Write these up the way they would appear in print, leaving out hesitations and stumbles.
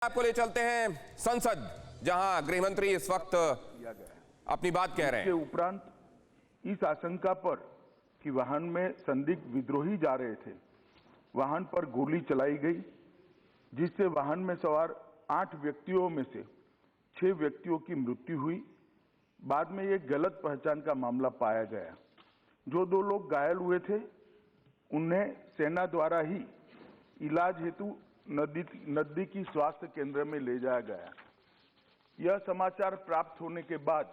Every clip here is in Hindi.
आपको ले चलते हैं संसद, जहां गृहमंत्री इस वक्त अपनी बात कह रहे हैं। इसके उपरांत इस आशंका पर कि वाहन में संदिग्ध विद्रोही जा रहे थे, वाहन पर गोली चलाई गई, जिससे वाहन में सवार 8 व्यक्तियों में से 6 व्यक्तियों की मृत्यु हुई। बाद में एक गलत पहचान का मामला पाया गया। जो 2 लोग घायल हुए थे, उन्हें सेना द्वारा ही इलाज हेतु नजदीकी स्वास्थ्य केंद्र में ले जाया गया। यह समाचार प्राप्त होने के बाद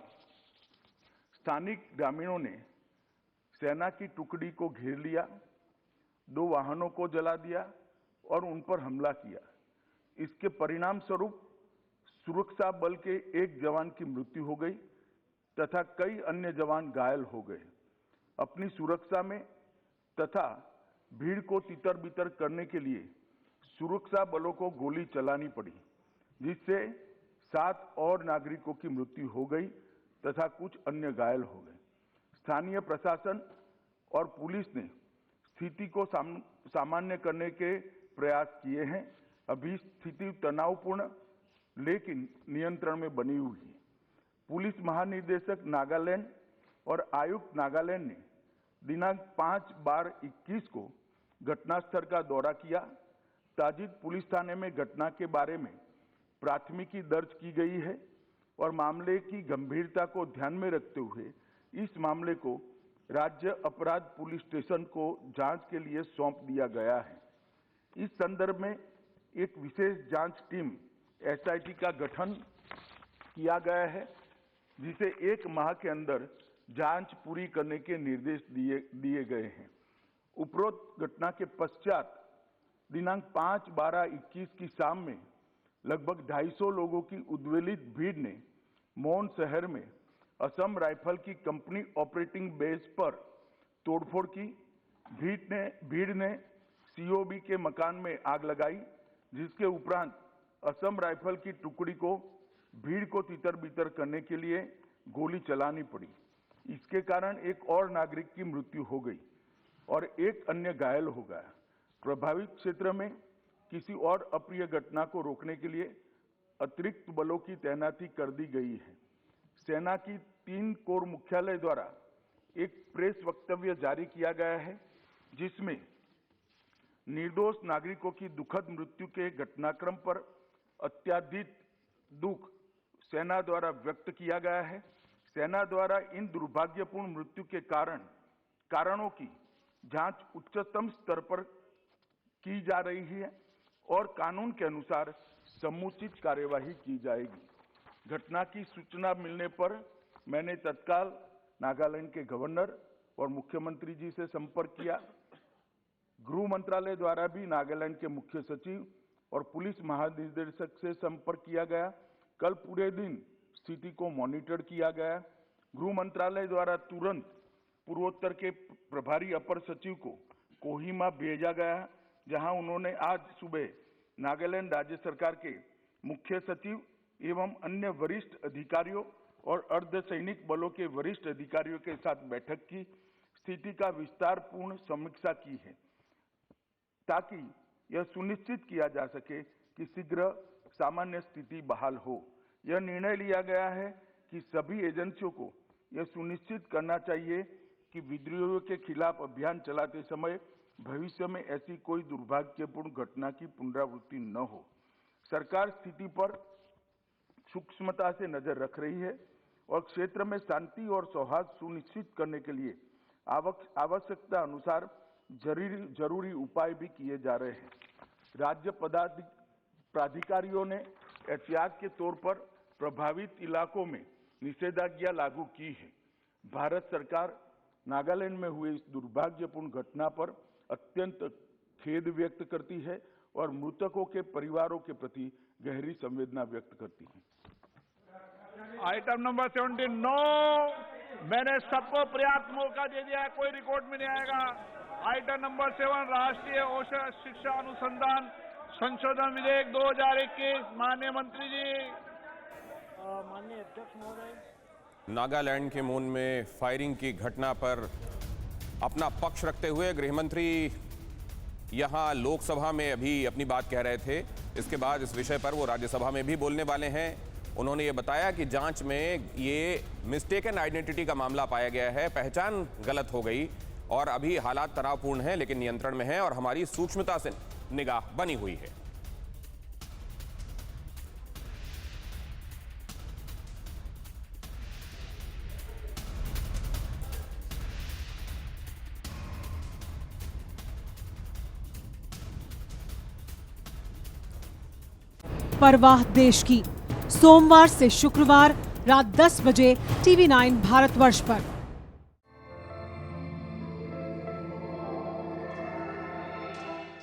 स्थानिक ग्रामीणों ने सेना की टुकड़ी को घेर लिया, 2 वाहनों को जला दिया और उन पर हमला किया। इसके परिणाम स्वरूप सुरक्षा बल के एक जवान की मृत्यु हो गई तथा कई अन्य जवान घायल हो गए। अपनी सुरक्षा में तथा भीड़ को तितर-बितर करने के लिए सुरक्षा बलों को गोली चलानी पड़ी, जिससे 7 और नागरिकों की मृत्यु हो गई तथा कुछ अन्य घायल हो गए। स्थानीय प्रशासन और पुलिस ने स्थिति को सामान्य करने के प्रयास किए हैं। अभी स्थिति तनावपूर्ण लेकिन नियंत्रण में बनी हुई है। पुलिस महानिदेशक नागालैंड और आयुक्त नागालैंड ने दिनांक 5/12/21 को घटनास्थल का दौरा किया। ताजिद पुलिस थाने में घटना के बारे में प्राथमिकी दर्ज की गई है और मामले की गंभीरता को ध्यान में रखते हुए इस मामले को राज्य अपराध पुलिस स्टेशन को जांच के लिए सौंप दिया गया है। इस संदर्भ में एक विशेष जांच टीम SIT का गठन किया गया है, जिसे 1 माह के अंदर जांच पूरी करने के निर्देश दिए गए हैं। उपरोक्त घटना के पश्चात दिनांक 5/12/21 की शाम में लगभग 250 लोगों की उद्वेलित भीड़ ने मौन शहर में असम राइफल की कंपनी ऑपरेटिंग बेस पर तोड़फोड़ की। भीड़ ने COB के मकान में आग लगाई, जिसके उपरांत असम राइफल की टुकड़ी को भीड़ को तितर-बितर करने के लिए गोली चलानी पड़ी। इसके कारण एक और नागरिक की मृत्यु हो गई और एक अन्य घायल हो गया। प्रभावित क्षेत्र में किसी और अप्रिय घटना को रोकने के लिए अतिरिक्त बलों की तैनाती कर दी गई है। सेना की 3 कोर मुख्यालय द्वारा एक प्रेस वक्तव्य जारी किया गया है, जिसमें निर्दोष नागरिकों की दुखद मृत्यु के घटनाक्रम पर अत्यधिक दुख सेना द्वारा व्यक्त किया गया है। सेना द्वारा इन दुर्भाग्यपूर्ण मृत्यु के कारणों की जांच उच्चतम स्तर पर की जा रही है और कानून के अनुसार समुचित कार्यवाही की जाएगी। घटना की सूचना मिलने पर मैंने तत्काल नागालैंड के गवर्नर और मुख्यमंत्री जी से संपर्क किया। गृह मंत्रालय द्वारा भी नागालैंड के मुख्य सचिव और पुलिस महानिदेशक से संपर्क किया गया। कल पूरे दिन स्थिति को मॉनिटर किया गया। गृह मंत्रालय द्वारा तुरंत पूर्वोत्तर के प्रभारी अपर सचिव को कोहिमा भेजा गया, जहां उन्होंने आज सुबह नागालैंड राज्य सरकार के मुख्य सचिव एवं अन्य वरिष्ठ अधिकारियों और अर्धसैनिक बलों के वरिष्ठ अधिकारियों के साथ बैठक की, स्थिति का विस्तारपूर्ण समीक्षा की है, ताकि यह सुनिश्चित किया जा सके कि शीघ्र सामान्य स्थिति बहाल हो। यह निर्णय लिया गया है कि सभी एजेंसियों को यह सुनिश्चित करना चाहिए कि विद्रोहियों के खिलाफ अभियान चलाते समय भविष्य में ऐसी कोई दुर्भाग्यपूर्ण घटना की पुनरावृत्ति न हो। सरकार स्थिति पर सूक्ष्मता से नजर रख रही है और क्षेत्र में शांति और सौहार्द सुनिश्चित करने के लिए आवश्यकता अनुसार जरूरी उपाय भी किए जा रहे हैं। राज्य प्राधिकारियों ने एहतियात के तौर पर प्रभावित इलाकों में निषेधाज्ञा लागू की है। भारत सरकार नागालैंड में हुए इस दुर्भाग्यपूर्ण घटना पर अत्यंत खेद व्यक्त करती है और मृतकों के परिवारों के प्रति गहरी संवेदना व्यक्त करती है। आइटम नंबर 79, मैंने सबको पर्याप्त मौका दे दिया है, कोई रिकॉर्ड में नहीं आएगा। आइटम नंबर 7, राष्ट्रीय औषध शिक्षा अनुसंधान संशोधन विधेयक 2021। माननीय मंत्री जी। माननीय अध्यक्ष महोदय, नागालैंड के मून में फायरिंग की घटना पर अपना पक्ष रखते हुए गृहमंत्री यहाँ लोकसभा में अभी अपनी बात कह रहे थे। इसके बाद इस विषय पर वो राज्यसभा में भी बोलने वाले हैं। उन्होंने ये बताया कि जांच में ये मिस्टेकन आइडेंटिटी का मामला पाया गया है, पहचान गलत हो गई और अभी हालात तनावपूर्ण हैं लेकिन नियंत्रण में है और हमारी सूक्ष्मता से निगाह बनी हुई है। परवाह देश की, सोमवार से शुक्रवार रात 10 बजे TV9 भारतवर्ष पर।